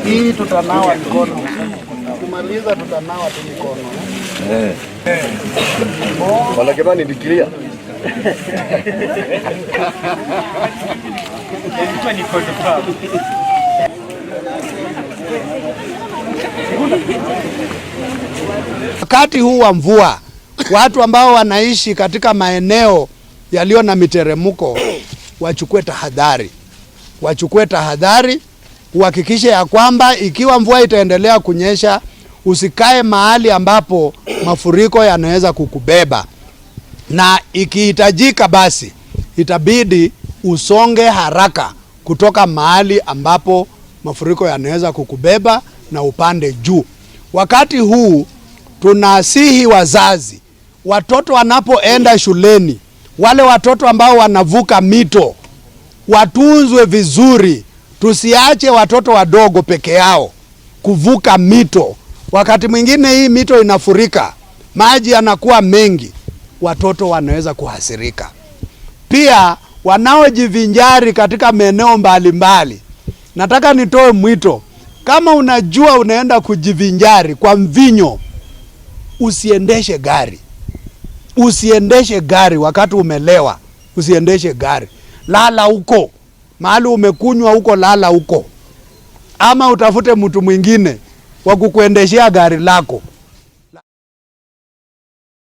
Hii tutanawa mikono. Kumaliza tutanawa tu mikono. Wala kama ni dikilia. Wakati huu wa mvua, watu ambao wanaishi katika maeneo yaliyo na miteremko wachukue tahadhari, uhakikishe ya kwamba ikiwa mvua itaendelea kunyesha, usikae mahali ambapo mafuriko yanaweza kukubeba, na ikihitajika basi itabidi usonge haraka kutoka mahali ambapo mafuriko yanaweza kukubeba na upande juu. Wakati huu tunasihi wazazi, watoto wanapoenda shuleni, wale watoto ambao wanavuka mito watunzwe vizuri. Tusiache watoto wadogo peke yao kuvuka mito. Wakati mwingine hii mito inafurika, maji yanakuwa mengi, watoto wanaweza kuhasirika. Pia wanaojivinjari katika maeneo mbalimbali, nataka nitoe mwito, kama unajua unaenda kujivinjari kwa mvinyo, usiendeshe gari. Usiendeshe gari wakati umelewa, usiendeshe gari. Lala huko. Mahali umekunywa huko, lala huko. Ama utafute mtu mwingine wa kukuendeshea gari lako.